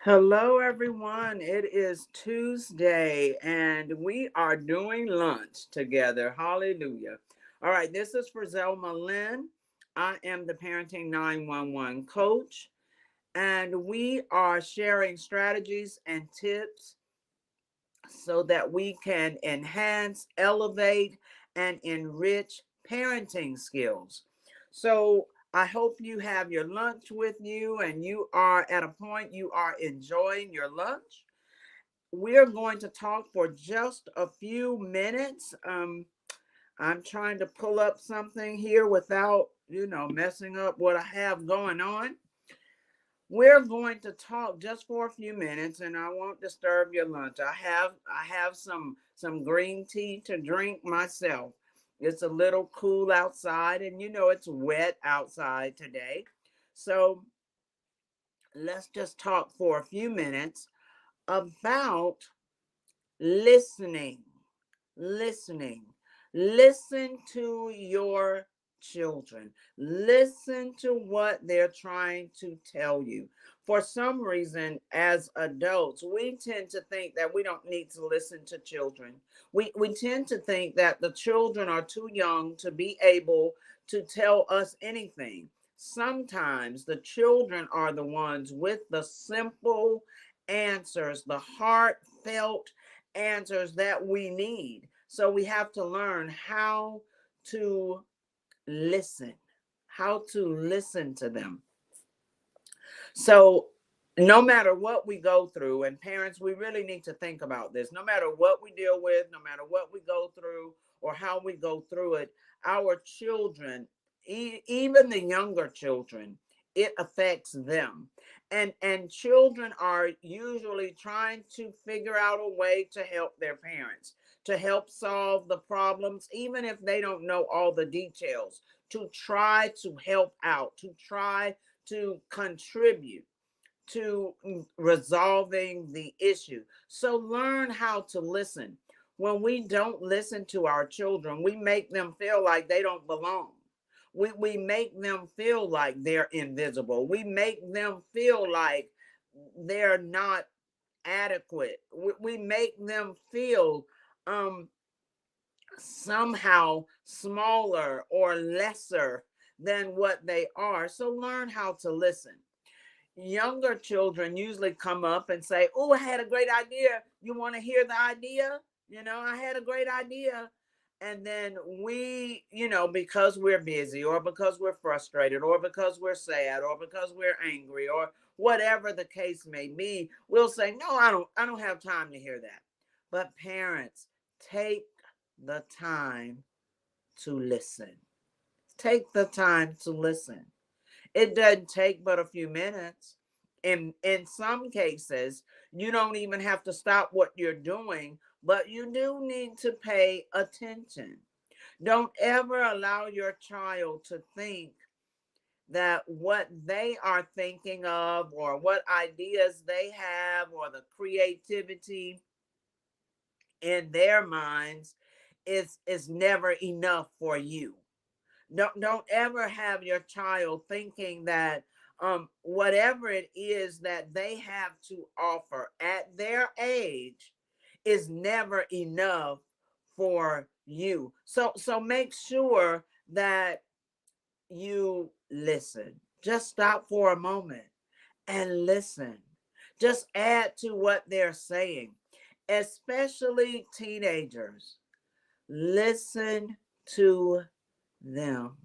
Hello, everyone. It is Tuesday, and we are doing lunch together. Hallelujah. All right, this is Frazelma Lynn. I am the Parenting911 Coach, and we are sharing strategies and tips so that we can enhance, elevate, and enrich parenting skills. So, I hope you have your lunch with you and you are at a point you are enjoying your lunch. We're going to talk for just a few minutes. I'm trying to pull up something here without, messing up what I have going on. We're going to talk just for a few minutes and I won't disturb your lunch. I have some green tea to drink myself. It's a little cool outside and it's wet outside today. So, let's just talk for a few minutes about listening. Listening. Listen to your children. Listen to what they're trying to tell you. For some reason, as adults, we tend to think that we don't need to listen to children. We tend to think that the children are too young to be able to tell us anything. Sometimes the children are the ones with the simple answers, the heartfelt answers that we need. So we have to learn to listen, how to listen to them. So no matter what we go through, and parents, we really need to think about this. No matter what we deal with, no matter what we go through or how we go through it, our children, even the younger children, it affects them. And children are usually trying to figure out a way to help their parents, to help solve the problems, even if they don't know all the details, to try to help out, to try to contribute to resolving the issue. So learn how to listen. When we don't listen to our children, we make them feel like they don't belong. We make them feel like they're invisible. We make them feel like they're not adequate. We make them feel um, somehow smaller or lesser than what they are. So learn how to listen. Younger children usually come up and say, "Oh, I had a great idea. You want to hear the idea? I had a great idea." And then we, because we're busy or because we're frustrated or because we're sad or because we're angry or whatever the case may be, we'll say, "No, I don't have time to hear that." But parents, take the time to listen. Take the time to listen. It doesn't take but a few minutes. In some cases, you don't even have to stop what you're doing, but you do need to pay attention. Don't ever allow your child to think that what they are thinking of or what ideas they have or the creativity in their minds is never enough for you. Don't ever have your child thinking that whatever it is that they have to offer at their age is never enough for you. So make sure that you listen. Just stop for a moment and listen. Just add to what they're saying, especially teenagers. Listen to them.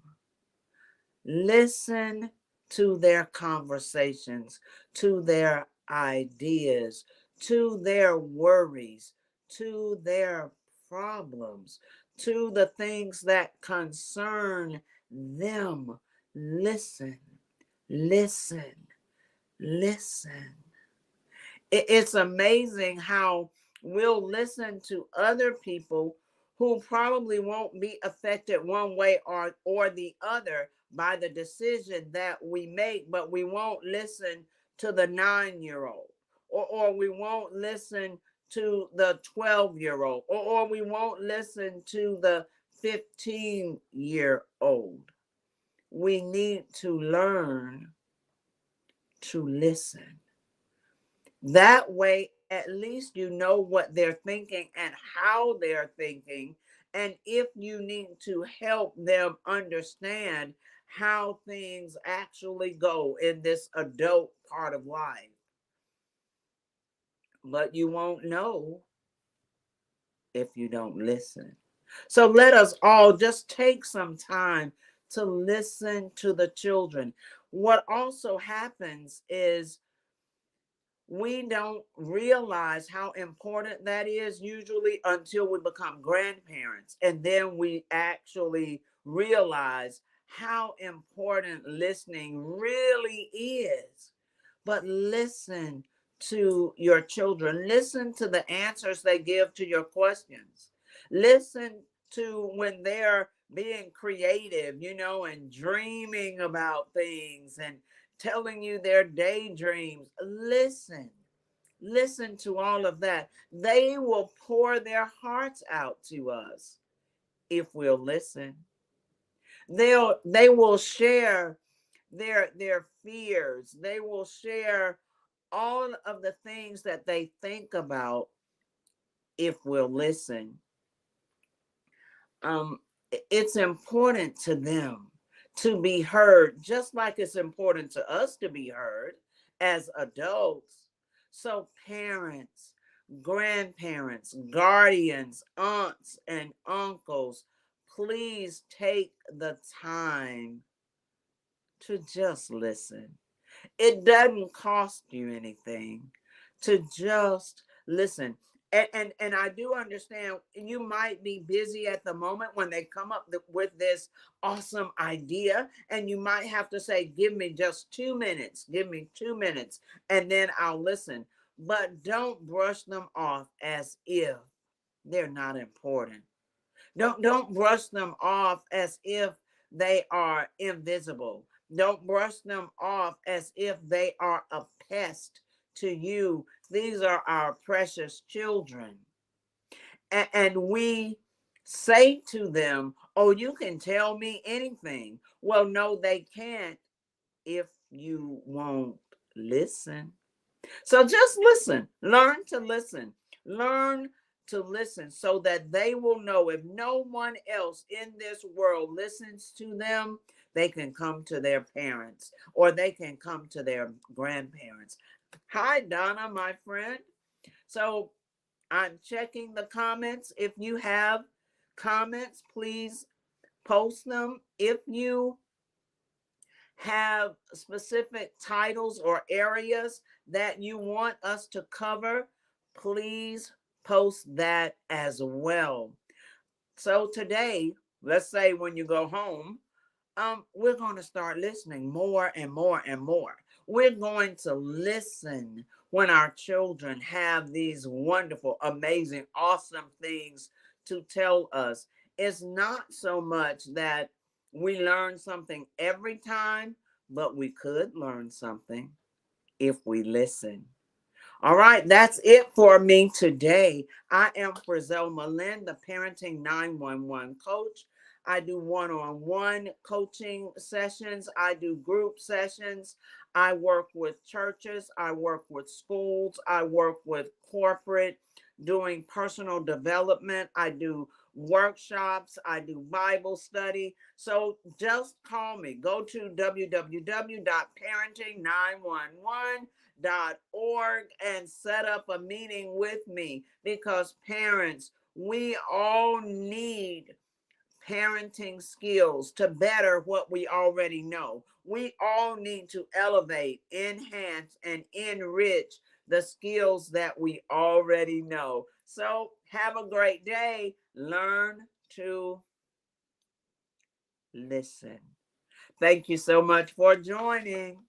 Listen to their conversations, to their ideas, to their worries, to their problems, to the things that concern them. Listen, listen, listen. It's amazing how we'll listen to other people who probably won't be affected one way or the other by the decision that we make, but we won't listen to the 9-year-old, or we won't listen to the 12-year-old, or we won't listen to the 15-year-old. We need to learn to listen. That way, at least you know what they're thinking and how they're thinking. And if you need to help them understand how things actually go in this adult part of life. But you won't know if you don't listen. So let us all just take some time to listen to the children. What also happens is we don't realize how important that is usually until we become grandparents. And then we actually realize how important listening really is. But listen to your children, listen to the answers they give to your questions, listen to when they're being creative, and dreaming about things and telling you their daydreams. Listen to all of that. They will pour their hearts out to us if we'll listen. They will share their fears. They will share all of the things that they think about if we'll listen. um it's important to them to be heard, just like it's important to us to be heard as adults. So parents, grandparents, guardians, aunts and uncles, please take the time to just listen. It doesn't cost you anything to just listen. And I do understand you might be busy at the moment when they come up with this awesome idea, and you might have to say, give me just 2 minutes, give me 2 minutes, and then I'll listen. But don't brush them off as if they're not important. Don't brush them off as if they are invisible. Don't brush them off as if they are a pest to you. These are our precious children. And we say to them, "Oh, you can tell me anything." Well, no, they can't if you won't listen. So just listen, learn to listen, learn to listen so that they will know if no one else in this world listens to them, they can come to their parents or they can come to their grandparents. Hi, Donna, my friend. So I'm checking the comments. If you have comments, please post them. If you have specific titles or areas that you want us to cover, please post that as well. So today, let's say when you go home, we're going to start listening more and more and more. We're going to listen when our children have these wonderful, amazing, awesome things to tell us. It's not so much that we learn something every time, but we could learn something if we listen. All right, that's it for me today. I am Frazelma Lynn, the Parenting 911 Coach. I do one-on-one coaching sessions. I do group sessions. I work with churches. I work with schools. I work with corporate doing personal development. I do workshops. I do Bible study. So just call me. Go to www.parenting911.org and set up a meeting with me, because parents, we all need parenting skills to better what we already know. We all need to elevate, enhance, and enrich the skills that we already know. So have a great day. Learn to listen. Thank you so much for joining.